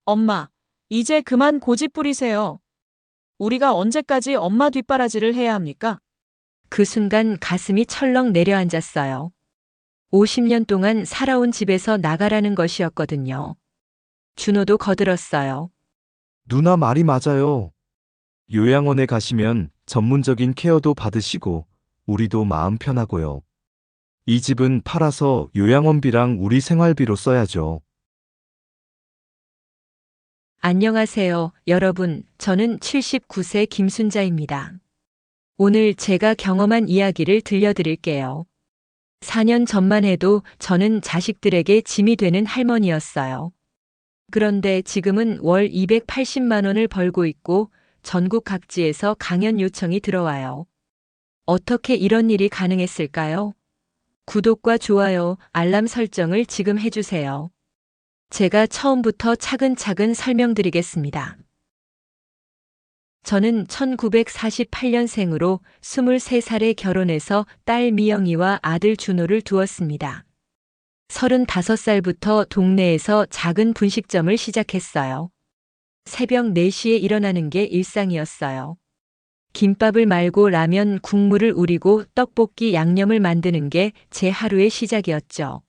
엄마, 이제 그만 고집 부리세요. 우리가 언제까지 엄마 뒷바라지를 해야 합니까? 그 순간 가슴이 철렁 내려앉았어요. 50년 동안 살아온 집에서 나가라는 것이었거든요. 준호도 거들었어요. 누나 말이 맞아요. 요양원에 가시면 전문적인 케어도 받으시고 우리도 마음 편하고요. 이 집은 팔아서 요양원비랑 우리 생활비로 써야죠. 안녕하세요, 여러분. 저는 79세 김순자입니다. 오늘 제가 경험한 이야기를 들려드릴게요. 4년 전만 해도 저는 자식들에게 짐이 되는 할머니였어요. 그런데 지금은 월 280만 원을 벌고 있고 전국 각지에서 강연 요청이 들어와요. 어떻게 이런 일이 가능했을까요? 구독과 좋아요, 알람 설정을 지금 해주세요. 제가 처음부터 차근차근 설명드리겠습니다. 저는 1948년생으로 23살에 결혼해서 딸 미영이와 아들 준호를 두었습니다. 35살부터 동네에서 작은 분식점을 시작했어요. 새벽 4시에 일어나는 게 일상이었어요. 김밥을 말고 라면 국물을 우리고 떡볶이 양념을 만드는 게 제 하루의 시작이었죠.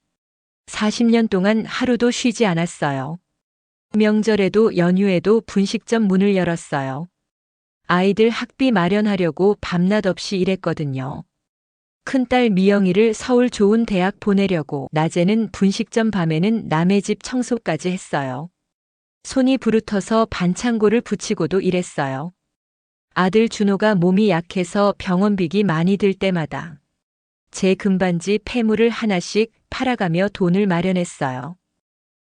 40년 동안 하루도 쉬지 않았어요. 명절에도 연휴에도 분식점 문을 열었어요. 아이들 학비 마련하려고 밤낮 없이 일했거든요. 큰딸 미영이를 서울 좋은 대학 보내려고 낮에는 분식점, 밤에는 남의 집 청소까지 했어요. 손이 부르터서 반창고를 붙이고도 일했어요. 아들 준호가 몸이 약해서 병원비기 많이 들 때마다 제 금반지 폐물을 하나씩 팔아가며 돈을 마련했어요.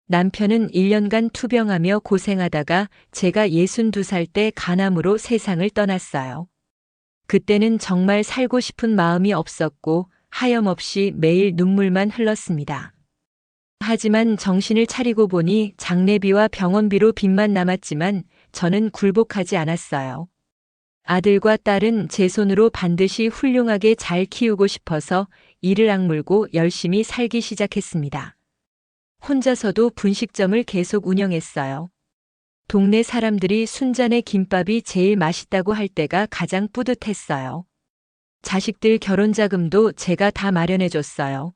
남편은 1년간 투병하며 고생하다가 제가 62살 때 간암으로 세상을 떠났어요. 그때는 정말 살고 싶은 마음이 없었고 하염없이 매일 눈물만 흘렀습니다. 하지만 정신을 차리고 보니 장례비와 병원비로 빚만 남았지만 저는 굴복하지 않았어요. 아들과 딸은 제 손으로 반드시 훌륭하게 잘 키우고 싶어서 이를 악물고 열심히 살기 시작했습니다. 혼자서도 분식점을 계속 운영했어요. 동네 사람들이 순잔의 김밥이 제일 맛있다고 할 때가 가장 뿌듯했어요. 자식들 결혼 자금도 제가 다 마련해줬어요.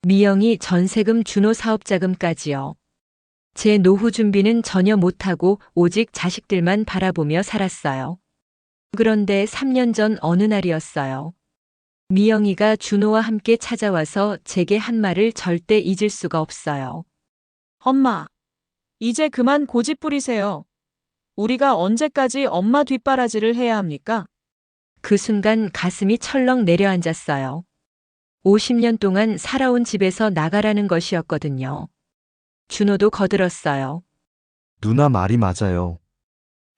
미영이 전세금, 준호 사업자금까지요. 제 노후 준비는 전혀 못하고 오직 자식들만 바라보며 살았어요. 그런데 3년 전 어느 날이었어요. 미영이가 준호와 함께 찾아와서 제게 한 말을 절대 잊을 수가 없어요. 엄마, 이제 그만 고집 부리세요. 우리가 언제까지 엄마 뒷바라지를 해야 합니까? 그 순간 가슴이 철렁 내려앉았어요. 50년 동안 살아온 집에서 나가라는 것이었거든요. 준호도 거들었어요. 누나 말이 맞아요.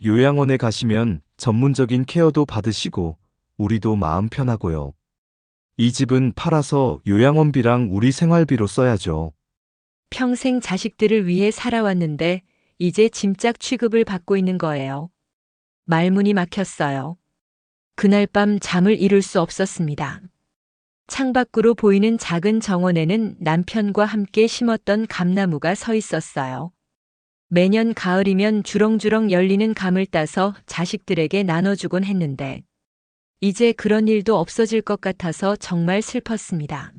요양원에 가시면 전문적인 케어도 받으시고 우리도 마음 편하고요. 이 집은 팔아서 요양원비랑 우리 생활비로 써야죠. 평생 자식들을 위해 살아왔는데 이제 짐짝 취급을 받고 있는 거예요. 말문이 막혔어요. 그날 밤 잠을 이룰 수 없었습니다. 창밖으로 보이는 작은 정원에는 남편과 함께 심었던 감나무가 서 있었어요. 매년 가을이면 주렁주렁 열리는 감을 따서 자식들에게 나눠주곤 했는데 이제 그런 일도 없어질 것 같아서 정말 슬펐습니다.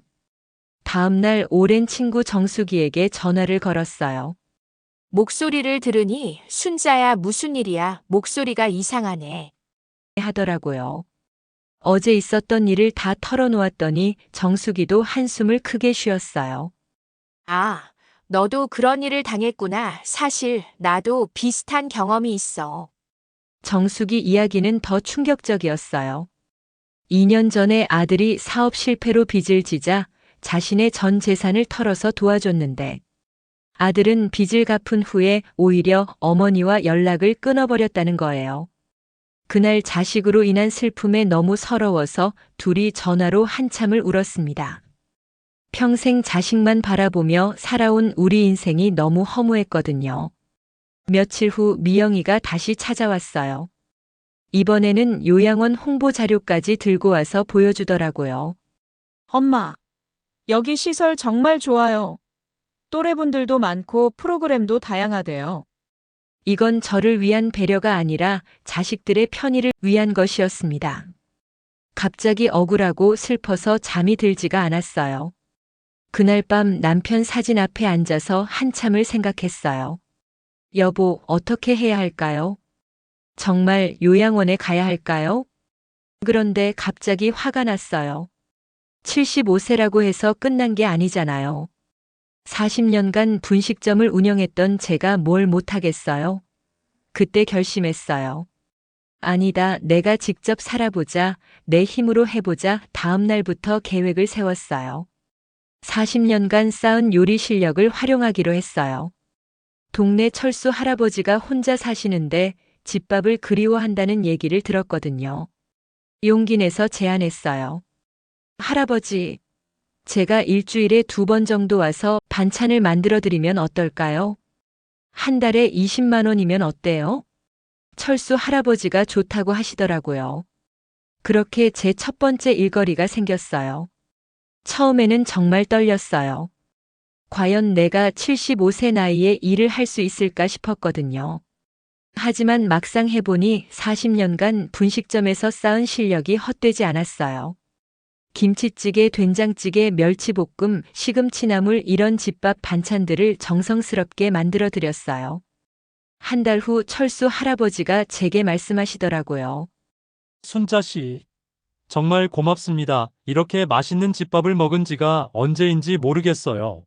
다음 날 오랜 친구 정수기에게 전화를 걸었어요. 목소리를 들으니 순자야 무슨 일이야? 목소리가 이상하네. 하더라고요. 어제 있었던 일을 다 털어놓았더니 정수기도 한숨을 크게 쉬었어요. 아, 너도 그런 일을 당했구나. 사실 나도 비슷한 경험이 있어. 정수기 이야기는 더 충격적이었어요. 2년 전에 아들이 사업 실패로 빚을 지자 자신의 전 재산을 털어서 도와줬는데 아들은 빚을 갚은 후에 오히려 어머니와 연락을 끊어버렸다는 거예요. 그날 자식으로 인한 슬픔에 너무 서러워서 둘이 전화로 한참을 울었습니다. 평생 자식만 바라보며 살아온 우리 인생이 너무 허무했거든요. 며칠 후 미영이가 다시 찾아왔어요. 이번에는 요양원 홍보 자료까지 들고 와서 보여주더라고요. 엄마, 여기 시설 정말 좋아요. 또래분들도 많고 프로그램도 다양하대요. 이건 저를 위한 배려가 아니라 자식들의 편의를 위한 것이었습니다. 갑자기 억울하고 슬퍼서 잠이 들지가 않았어요. 그날 밤 남편 사진 앞에 앉아서 한참을 생각했어요. 여보, 어떻게 해야 할까요? 정말 요양원에 가야 할까요? 그런데 갑자기 화가 났어요. 75세라고 해서 끝난 게 아니잖아요. 40년간 분식점을 운영했던 제가 뭘 못하겠어요? 그때 결심했어요. 아니다, 내가 직접 살아보자, 내 힘으로 해보자. 다음 날부터 계획을 세웠어요. 40년간 쌓은 요리 실력을 활용하기로 했어요. 동네 철수 할아버지가 혼자 사시는데 집밥을 그리워한다는 얘기를 들었거든요. 용기 내서 제안했어요. 할아버지, 제가 일주일에 2번 정도 와서 반찬을 만들어 드리면 어떨까요? 한 달에 20만 원이면 어때요? 철수 할아버지가 좋다고 하시더라고요. 그렇게 제 첫 번째 일거리가 생겼어요. 처음에는 정말 떨렸어요. 과연 내가 75세 나이에 일을 할 수 있을까 싶었거든요. 하지만 막상 해보니 40년간 분식점에서 쌓은 실력이 헛되지 않았어요. 김치찌개, 된장찌개, 멸치볶음, 시금치나물 이런 집밥 반찬들을 정성스럽게 만들어 드렸어요. 한 달 후 철수 할아버지가 제게 말씀하시더라고요. 순자 씨, 정말 고맙습니다. 이렇게 맛있는 집밥을 먹은 지가 언제인지 모르겠어요.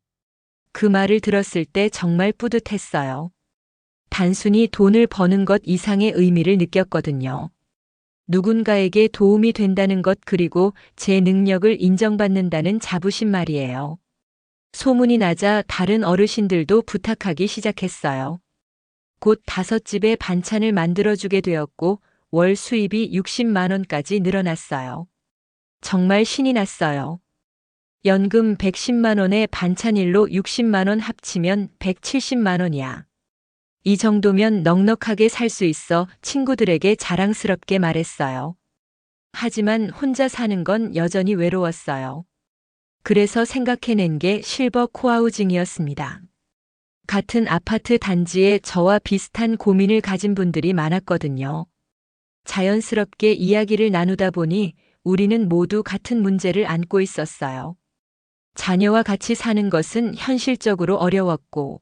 그 말을 들었을 때 정말 뿌듯했어요. 단순히 돈을 버는 것 이상의 의미를 느꼈거든요. 누군가에게 도움이 된다는 것, 그리고 제 능력을 인정받는다는 자부심 말이에요. 소문이 나자 다른 어르신들도 부탁하기 시작했어요. 곧 5집에 반찬을 만들어주게 되었고 월 수입이 60만 원까지 늘어났어요. 정말 신이 났어요. 연금 110만 원에 반찬일로 60만 원 합치면 170만 원이야. 이 정도면 넉넉하게 살 수 있어 친구들에게 자랑스럽게 말했어요. 하지만 혼자 사는 건 여전히 외로웠어요. 그래서 생각해낸 게 실버 코하우징이었습니다. 같은 아파트 단지에 저와 비슷한 고민을 가진 분들이 많았거든요. 자연스럽게 이야기를 나누다 보니 우리는 모두 같은 문제를 안고 있었어요. 자녀와 같이 사는 것은 현실적으로 어려웠고,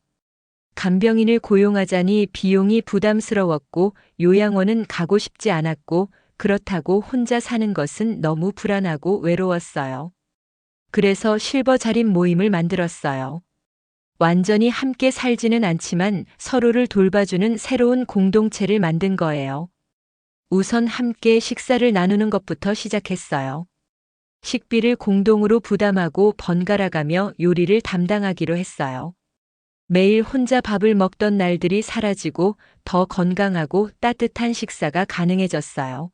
간병인을 고용하자니 비용이 부담스러웠고, 요양원은 가고 싶지 않았고, 그렇다고 혼자 사는 것은 너무 불안하고 외로웠어요. 그래서 실버 자립 모임을 만들었어요. 완전히 함께 살지는 않지만 서로를 돌봐주는 새로운 공동체를 만든 거예요. 우선 함께 식사를 나누는 것부터 시작했어요. 식비를 공동으로 부담하고 번갈아가며 요리를 담당하기로 했어요. 매일 혼자 밥을 먹던 날들이 사라지고 더 건강하고 따뜻한 식사가 가능해졌어요.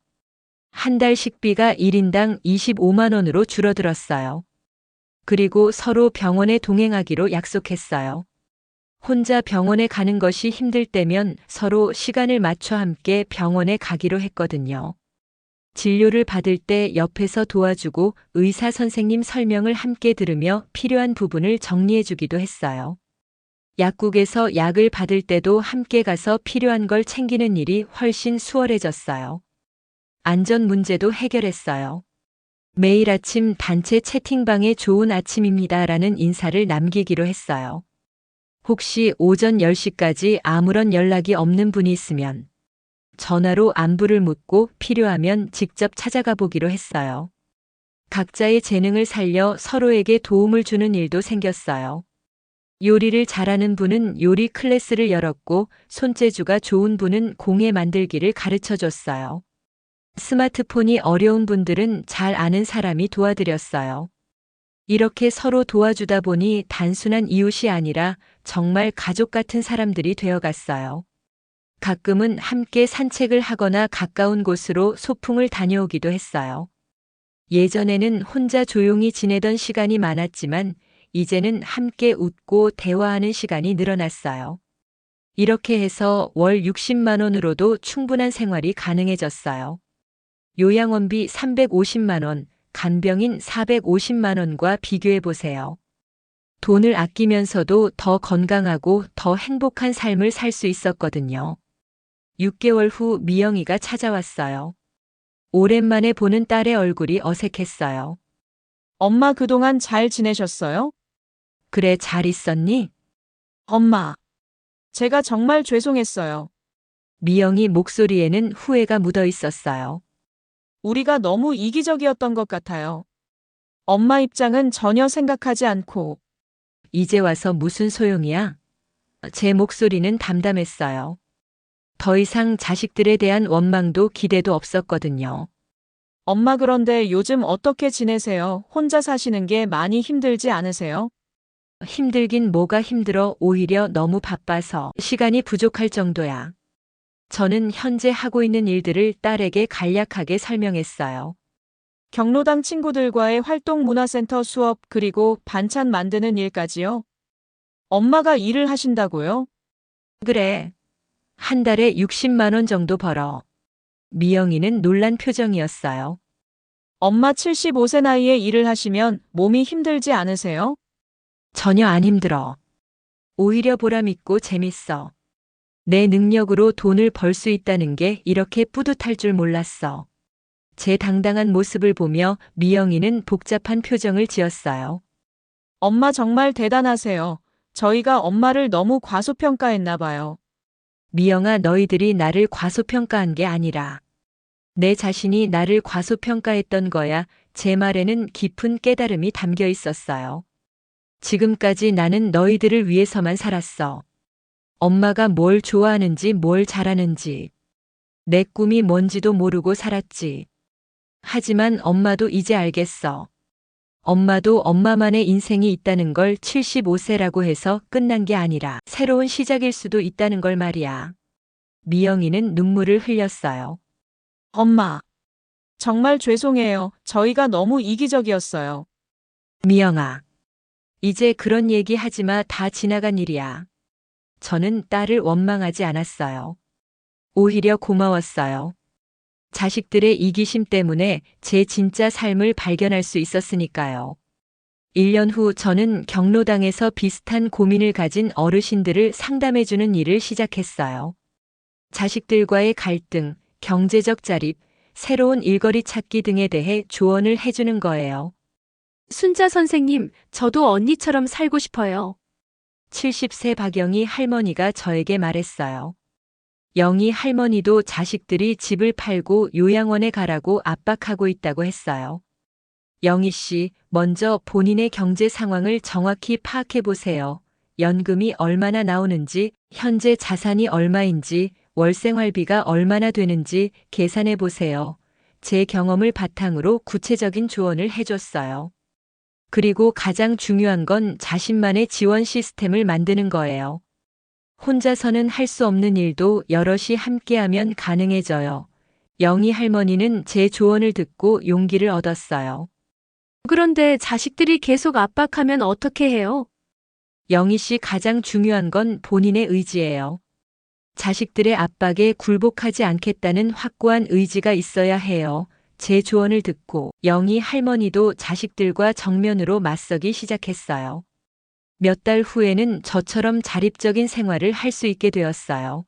한 달 식비가 1인당 25만 원으로 줄어들었어요. 그리고 서로 병원에 동행하기로 약속했어요. 혼자 병원에 가는 것이 힘들 때면 서로 시간을 맞춰 함께 병원에 가기로 했거든요. 진료를 받을 때 옆에서 도와주고 의사 선생님 설명을 함께 들으며 필요한 부분을 정리해 주기도 했어요. 약국에서 약을 받을 때도 함께 가서 필요한 걸 챙기는 일이 훨씬 수월해졌어요. 안전 문제도 해결했어요. 매일 아침 단체 채팅방에 좋은 아침입니다라는 인사를 남기기로 했어요. 혹시 오전 10시까지 아무런 연락이 없는 분이 있으면 전화로 안부를 묻고 필요하면 직접 찾아가 보기로 했어요. 각자의 재능을 살려 서로에게 도움을 주는 일도 생겼어요. 요리를 잘하는 분은 요리 클래스를 열었고 손재주가 좋은 분은 공예 만들기를 가르쳐 줬어요. 스마트폰이 어려운 분들은 잘 아는 사람이 도와드렸어요. 이렇게 서로 도와주다 보니 단순한 이웃이 아니라 정말 가족 같은 사람들이 되어갔어요. 가끔은 함께 산책을 하거나 가까운 곳으로 소풍을 다녀오기도 했어요. 예전에는 혼자 조용히 지내던 시간이 많았지만 이제는 함께 웃고 대화하는 시간이 늘어났어요. 이렇게 해서 월 60만 원으로도 충분한 생활이 가능해졌어요. 요양원비 350만 원, 간병인 450만 원과 비교해 보세요. 돈을 아끼면서도 더 건강하고 더 행복한 삶을 살 수 있었거든요. 6개월 후 미영이가 찾아왔어요. 오랜만에 보는 딸의 얼굴이 어색했어요. 엄마 그동안 잘 지내셨어요? 그래, 잘 있었니? 엄마, 제가 정말 죄송했어요. 미영이 목소리에는 후회가 묻어 있었어요. 우리가 너무 이기적이었던 것 같아요. 엄마 입장은 전혀 생각하지 않고. 이제 와서 무슨 소용이야? 제 목소리는 담담했어요. 더 이상 자식들에 대한 원망도 기대도 없었거든요. 엄마 그런데 요즘 어떻게 지내세요? 혼자 사시는 게 많이 힘들지 않으세요? 힘들긴 뭐가 힘들어, 오히려 너무 바빠서 시간이 부족할 정도야. 저는 현재 하고 있는 일들을 딸에게 간략하게 설명했어요. 경로당 친구들과의 활동 문화센터 수업 그리고 반찬 만드는 일까지요? 엄마가 일을 하신다고요? 그래. 한 달에 60만 원 정도 벌어. 미영이는 놀란 표정이었어요. 엄마 75세 나이에 일을 하시면 몸이 힘들지 않으세요? 전혀 안 힘들어. 오히려 보람있고 재밌어. 내 능력으로 돈을 벌 수 있다는 게 이렇게 뿌듯할 줄 몰랐어. 제 당당한 모습을 보며 미영이는 복잡한 표정을 지었어요. 엄마 정말 대단하세요. 저희가 엄마를 너무 과소평가했나 봐요. 미영아, 너희들이 나를 과소평가한 게 아니라 내 자신이 나를 과소평가했던 거야. 제 말에는 깊은 깨달음이 담겨 있었어요. 지금까지 나는 너희들을 위해서만 살았어. 엄마가 뭘 좋아하는지 뭘 잘하는지 내 꿈이 뭔지도 모르고 살았지. 하지만 엄마도 이제 알겠어. 엄마도 엄마만의 인생이 있다는 걸 75세라고 해서 끝난 게 아니라 새로운 시작일 수도 있다는 걸 말이야. 미영이는 눈물을 흘렸어요. 엄마, 정말 죄송해요. 저희가 너무 이기적이었어요. 미영아, 이제 그런 얘기 하지 마. 다 지나간 일이야. 저는 딸을 원망하지 않았어요. 오히려 고마웠어요. 자식들의 이기심 때문에 제 진짜 삶을 발견할 수 있었으니까요. 1년 후 저는 경로당에서 비슷한 고민을 가진 어르신들을 상담해주는 일을 시작했어요. 자식들과의 갈등, 경제적 자립, 새로운 일거리 찾기 등에 대해 조언을 해주는 거예요. 순자 선생님, 저도 언니처럼 살고 싶어요. 70세 박영희 할머니가 저에게 말했어요. 영희 할머니도 자식들이 집을 팔고 요양원에 가라고 압박하고 있다고 했어요. 영희 씨, 먼저 본인의 경제 상황을 정확히 파악해 보세요. 연금이 얼마나 나오는지, 현재 자산이 얼마인지, 월 생활비가 얼마나 되는지 계산해 보세요. 제 경험을 바탕으로 구체적인 조언을 해줬어요. 그리고 가장 중요한 건 자신만의 지원 시스템을 만드는 거예요. 혼자서는 할 수 없는 일도 여럿이 함께하면 가능해져요. 영희 할머니는 제 조언을 듣고 용기를 얻었어요. 그런데 자식들이 계속 압박하면 어떻게 해요? 영희 씨, 가장 중요한 건 본인의 의지예요. 자식들의 압박에 굴복하지 않겠다는 확고한 의지가 있어야 해요. 제 조언을 듣고 영희 할머니도 자식들과 정면으로 맞서기 시작했어요. 몇 달 후에는 저처럼 자립적인 생활을 할 수 있게 되었어요.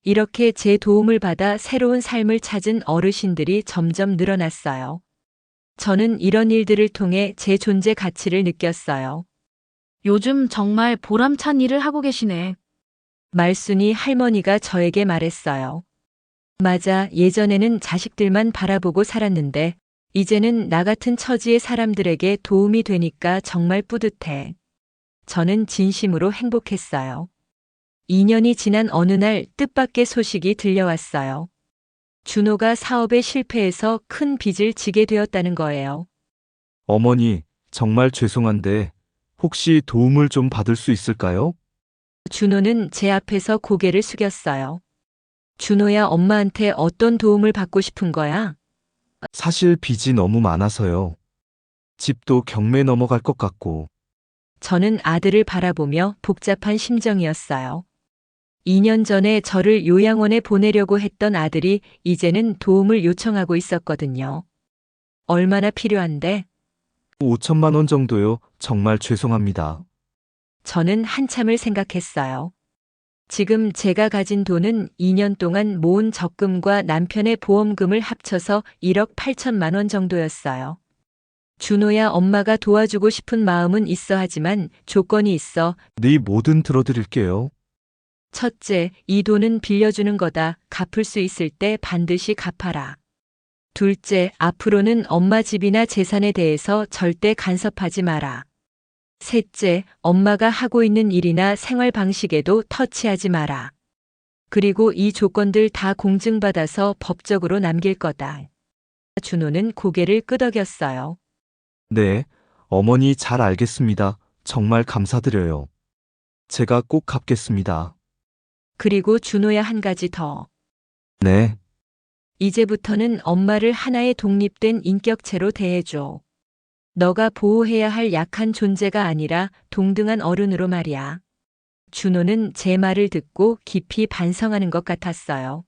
이렇게 제 도움을 받아 새로운 삶을 찾은 어르신들이 점점 늘어났어요. 저는 이런 일들을 통해 제 존재 가치를 느꼈어요. 요즘 정말 보람찬 일을 하고 계시네. 말순이 할머니가 저에게 말했어요. 맞아, 예전에는 자식들만 바라보고 살았는데 이제는 나 같은 처지의 사람들에게 도움이 되니까 정말 뿌듯해. 저는 진심으로 행복했어요. 2년이 지난 어느 날 뜻밖의 소식이 들려왔어요. 준호가 사업에 실패해서 큰 빚을 지게 되었다는 거예요. 어머니, 정말 죄송한데 혹시 도움을 좀 받을 수 있을까요? 준호는 제 앞에서 고개를 숙였어요. 준호야, 엄마한테 어떤 도움을 받고 싶은 거야? 사실 빚이 너무 많아서요. 집도 경매 넘어갈 것 같고. 저는 아들을 바라보며 복잡한 심정이었어요. 2년 전에 저를 요양원에 보내려고 했던 아들이 이제는 도움을 요청하고 있었거든요. 얼마나 필요한데? 5천만 원 정도요. 정말 죄송합니다. 저는 한참을 생각했어요. 지금 제가 가진 돈은 2년 동안 모은 적금과 남편의 보험금을 합쳐서 1억 8천만 원 정도였어요. 준호야, 엄마가 도와주고 싶은 마음은 있어 하지만 조건이 있어. 네 뭐든 들어드릴게요. 첫째, 이 돈은 빌려주는 거다. 갚을 수 있을 때 반드시 갚아라. 둘째, 앞으로는 엄마 집이나 재산에 대해서 절대 간섭하지 마라. 셋째, 엄마가 하고 있는 일이나 생활 방식에도 터치하지 마라. 그리고 이 조건들 다 공증받아서 법적으로 남길 거다. 준호는 고개를 끄덕였어요. 네, 어머니 잘 알겠습니다. 정말 감사드려요. 제가 꼭 갚겠습니다. 그리고 준호야, 한 가지 더. 네, 이제부터는 엄마를 하나의 독립된 인격체로 대해줘. 너가 보호해야 할 약한 존재가 아니라 동등한 어른으로 말이야. 준호는 제 말을 듣고 깊이 반성하는 것 같았어요.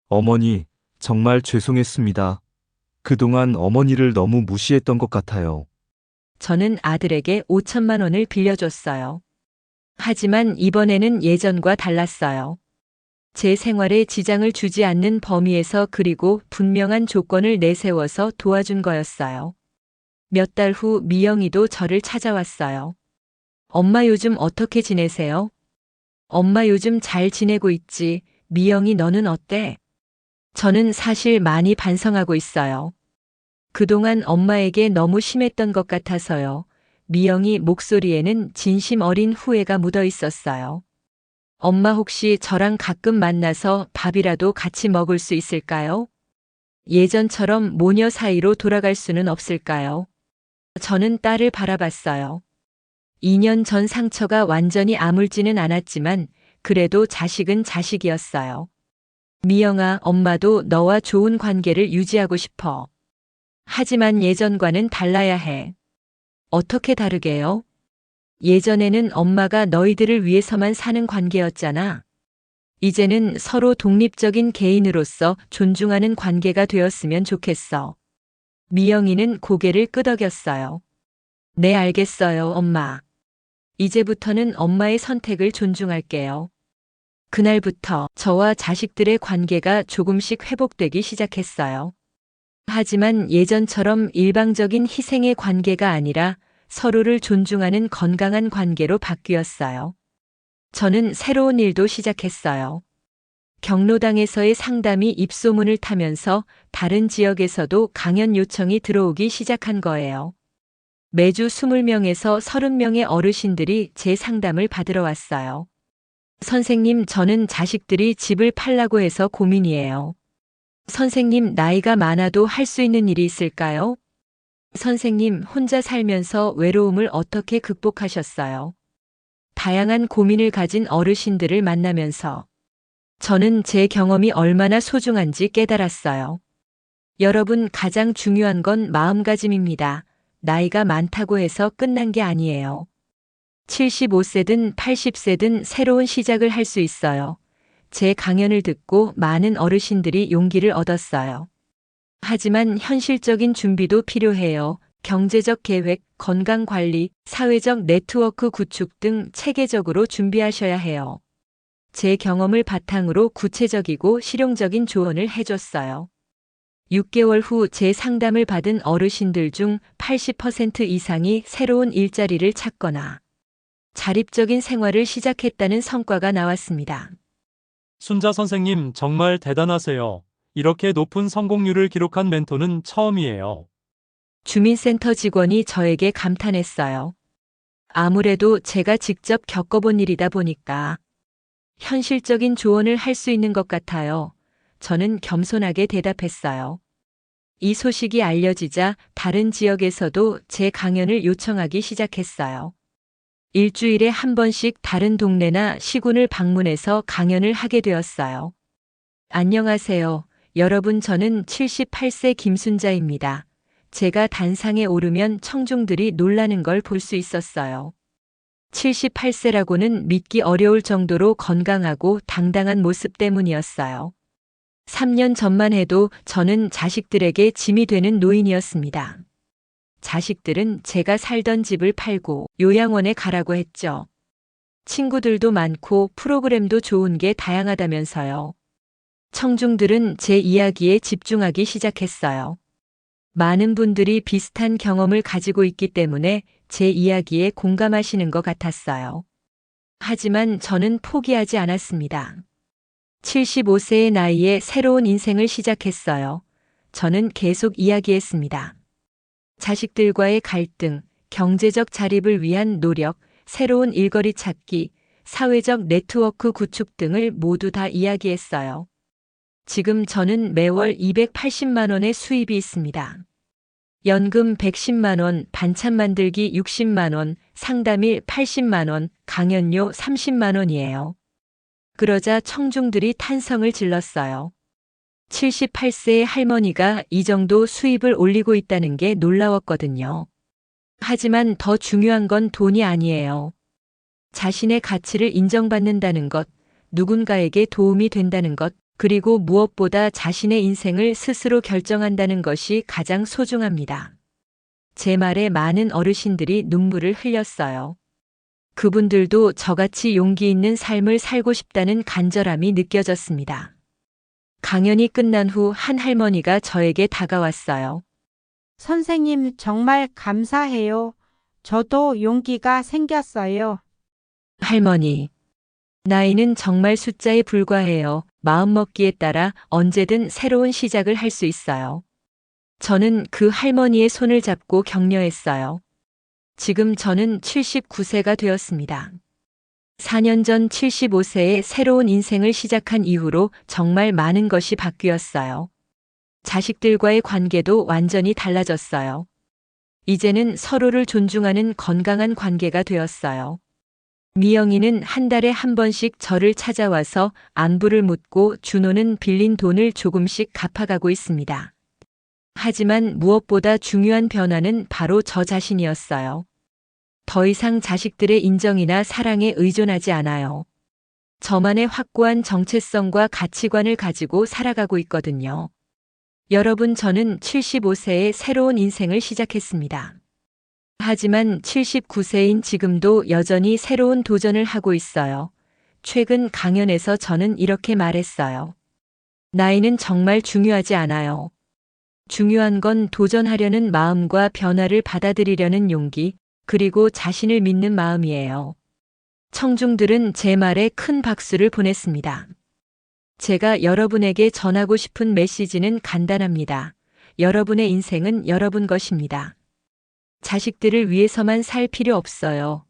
어머니, 정말 죄송했습니다. 그동안 어머니를 너무 무시했던 것 같아요. 저는 아들에게 5천만 원을 빌려줬어요. 하지만 이번에는 예전과 달랐어요. 제 생활에 지장을 주지 않는 범위에서, 그리고 분명한 조건을 내세워서 도와준 거였어요. 몇 달 후 미영이도 저를 찾아왔어요. 엄마 요즘 어떻게 지내세요? 엄마 요즘 잘 지내고 있지. 미영이, 너는 어때? 저는 사실 많이 반성하고 있어요. 그동안 엄마에게 너무 심했던 것 같아서요. 미영이 목소리에는 진심 어린 후회가 묻어 있었어요. 엄마, 혹시 저랑 가끔 만나서 밥이라도 같이 먹을 수 있을까요? 예전처럼 모녀 사이로 돌아갈 수는 없을까요? 저는 딸을 바라봤어요. 2년 전 상처가 완전히 아물지는 않았지만 그래도 자식은 자식이었어요. 미영아, 엄마도 너와 좋은 관계를 유지하고 싶어. 하지만 예전과는 달라야 해. 어떻게 다르게요? 예전에는 엄마가 너희들을 위해서만 사는 관계였잖아. 이제는 서로 독립적인 개인으로서 존중하는 관계가 되었으면 좋겠어. 미영이는 고개를 끄덕였어요. 네, 알겠어요, 엄마. 이제부터는 엄마의 선택을 존중할게요. 그날부터 저와 자식들의 관계가 조금씩 회복되기 시작했어요. 하지만 예전처럼 일방적인 희생의 관계가 아니라 서로를 존중하는 건강한 관계로 바뀌었어요. 저는 새로운 일도 시작했어요. 경로당에서의 상담이 입소문을 타면서 다른 지역에서도 강연 요청이 들어오기 시작한 거예요. 매주 20명에서 30명의 어르신들이 제 상담을 받으러 왔어요. 선생님, 저는 자식들이 집을 팔라고 해서 고민이에요. 선생님, 나이가 많아도 할 수 있는 일이 있을까요? 선생님, 혼자 살면서 외로움을 어떻게 극복하셨어요? 다양한 고민을 가진 어르신들을 만나면서 저는 제 경험이 얼마나 소중한지 깨달았어요. 여러분, 가장 중요한 건 마음가짐입니다. 나이가 많다고 해서 끝난 게 아니에요. 75세든 80세든 새로운 시작을 할 수 있어요. 제 강연을 듣고 많은 어르신들이 용기를 얻었어요. 하지만 현실적인 준비도 필요해요. 경제적 계획, 건강관리, 사회적 네트워크 구축 등 체계적으로 준비하셔야 해요. 제 경험을 바탕으로 구체적이고 실용적인 조언을 해줬어요. 6개월 후 제 상담을 받은 어르신들 중 80% 이상이 새로운 일자리를 찾거나 자립적인 생활을 시작했다는 성과가 나왔습니다. 순자 선생님, 정말 대단하세요. 이렇게 높은 성공률을 기록한 멘토는 처음이에요. 주민센터 직원이 저에게 감탄했어요. 아무래도 제가 직접 겪어본 일이다 보니까 현실적인 조언을 할 수 있는 것 같아요. 저는 겸손하게 대답했어요. 이 소식이 알려지자 다른 지역에서도 제 강연을 요청하기 시작했어요. 일주일에 한 번씩 다른 동네나 시군을 방문해서 강연을 하게 되었어요. 안녕하세요. 여러분, 저는 78세 김순자입니다. 제가 단상에 오르면 청중들이 놀라는 걸 볼 수 있었어요. 78세라고는 믿기 어려울 정도로 건강하고 당당한 모습 때문이었어요. 3년 전만 해도 저는 자식들에게 짐이 되는 노인이었습니다. 자식들은 제가 살던 집을 팔고 요양원에 가라고 했죠. 친구들도 많고 프로그램도 좋은 게 다양하다면서요. 청중들은 제 이야기에 집중하기 시작했어요. 많은 분들이 비슷한 경험을 가지고 있기 때문에 제 이야기에 공감하시는 것 같았어요. 하지만 저는 포기하지 않았습니다. 75세의 나이에 새로운 인생을 시작했어요. 저는 계속 이야기했습니다. 자식들과의 갈등, 경제적 자립을 위한 노력, 새로운 일거리 찾기, 사회적 네트워크 구축 등을 모두 다 이야기했어요. 지금 저는 매월 280만 원의 수입이 있습니다. 연금 110만 원, 반찬 만들기 60만 원, 상담일 80만 원, 강연료 30만 원이에요. 그러자 청중들이 탄성을 질렀어요. 78세의 할머니가 이 정도 수입을 올리고 있다는 게 놀라웠거든요. 하지만 더 중요한 건 돈이 아니에요. 자신의 가치를 인정받는다는 것, 누군가에게 도움이 된다는 것, 그리고 무엇보다 자신의 인생을 스스로 결정한다는 것이 가장 소중합니다. 제 말에 많은 어르신들이 눈물을 흘렸어요. 그분들도 저같이 용기 있는 삶을 살고 싶다는 간절함이 느껴졌습니다. 강연이 끝난 후 한 할머니가 저에게 다가왔어요. 선생님 정말 감사해요. 저도 용기가 생겼어요. 할머니, 나이는 정말 숫자에 불과해요. 마음먹기에 따라 언제든 새로운 시작을 할 수 있어요. 저는 그 할머니의 손을 잡고 격려했어요. 지금 저는 79세가 되었습니다. 4년 전 75세에 새로운 인생을 시작한 이후로 정말 많은 것이 바뀌었어요. 자식들과의 관계도 완전히 달라졌어요. 이제는 서로를 존중하는 건강한 관계가 되었어요. 미영이는 한 달에 한 번씩 저를 찾아와서 안부를 묻고 준호는 빌린 돈을 조금씩 갚아가고 있습니다. 하지만 무엇보다 중요한 변화는 바로 저 자신이었어요. 더 이상 자식들의 인정이나 사랑에 의존하지 않아요. 저만의 확고한 정체성과 가치관을 가지고 살아가고 있거든요. 여러분, 저는 75세에 새로운 인생을 시작했습니다. 하지만 79세인 지금도 여전히 새로운 도전을 하고 있어요. 최근 강연에서 저는 이렇게 말했어요. 나이는 정말 중요하지 않아요. 중요한 건 도전하려는 마음과 변화를 받아들이려는 용기, 그리고 자신을 믿는 마음이에요. 청중들은 제 말에 큰 박수를 보냈습니다. 제가 여러분에게 전하고 싶은 메시지는 간단합니다. 여러분의 인생은 여러분 것입니다. 자식들을 위해서만 살 필요 없어요.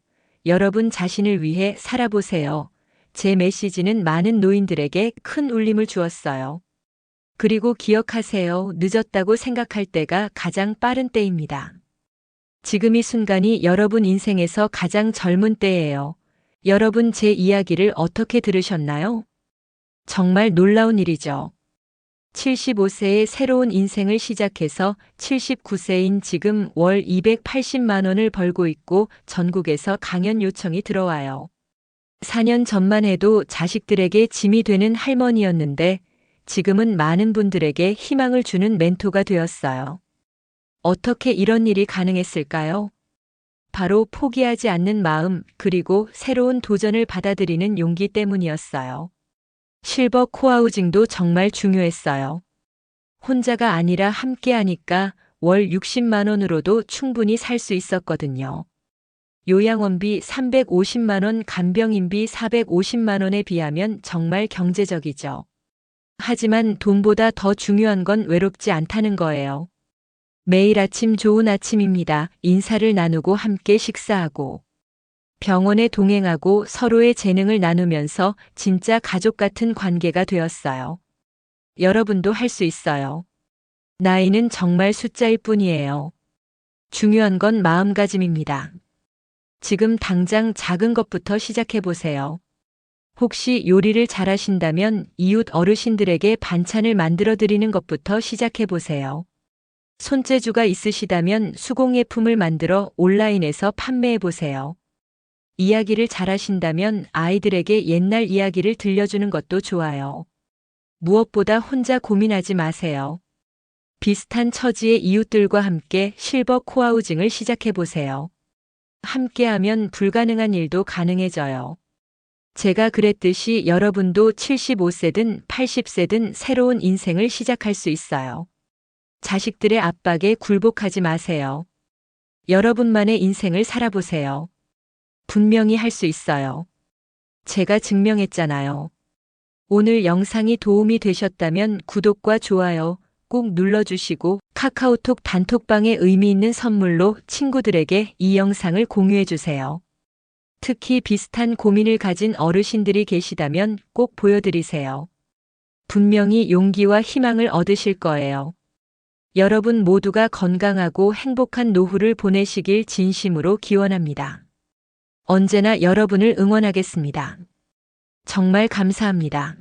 여러분 자신을 위해 살아보세요. 제 메시지는 많은 노인들에게 큰 울림을 주었어요. 그리고 기억하세요. 늦었다고 생각할 때가 가장 빠른 때입니다. 지금 이 순간이 여러분 인생에서 가장 젊은 때예요. 여러분, 제 이야기를 어떻게 들으셨나요? 정말 놀라운 일이죠. 75세의 새로운 인생을 시작해서 79세인 지금 월 280만 원을 벌고 있고 전국에서 강연 요청이 들어와요. 4년 전만 해도 자식들에게 짐이 되는 할머니였는데 지금은 많은 분들에게 희망을 주는 멘토가 되었어요. 어떻게 이런 일이 가능했을까요? 바로 포기하지 않는 마음, 그리고 새로운 도전을 받아들이는 용기 때문이었어요. 실버 코하우징도 정말 중요했어요. 혼자가 아니라 함께 하니까 월 60만 원으로도 충분히 살 수 있었거든요. 요양원비 350만 원, 간병인비 450만 원에 비하면 정말 경제적이죠. 하지만 돈보다 더 중요한 건 외롭지 않다는 거예요. 매일 아침 좋은 아침입니다. 인사를 나누고 함께 식사하고 병원에 동행하고 서로의 재능을 나누면서 진짜 가족 같은 관계가 되었어요. 여러분도 할 수 있어요. 나이는 정말 숫자일 뿐이에요. 중요한 건 마음가짐입니다. 지금 당장 작은 것부터 시작해 보세요. 혹시 요리를 잘하신다면 이웃 어르신들에게 반찬을 만들어 드리는 것부터 시작해 보세요. 손재주가 있으시다면 수공예품을 만들어 온라인에서 판매해 보세요. 이야기를 잘하신다면 아이들에게 옛날 이야기를 들려주는 것도 좋아요. 무엇보다 혼자 고민하지 마세요. 비슷한 처지의 이웃들과 함께 실버 코하우징을 시작해 보세요. 함께하면 불가능한 일도 가능해져요. 제가 그랬듯이 여러분도 75세든 80세든 새로운 인생을 시작할 수 있어요. 자식들의 압박에 굴복하지 마세요. 여러분만의 인생을 살아보세요. 분명히 할 수 있어요. 제가 증명했잖아요. 오늘 영상이 도움이 되셨다면 구독과 좋아요 꼭 눌러주시고 카카오톡 단톡방에 의미 있는 선물로 친구들에게 이 영상을 공유해주세요. 특히 비슷한 고민을 가진 어르신들이 계시다면 꼭 보여드리세요. 분명히 용기와 희망을 얻으실 거예요. 여러분 모두가 건강하고 행복한 노후를 보내시길 진심으로 기원합니다. 언제나 여러분을 응원하겠습니다. 정말 감사합니다.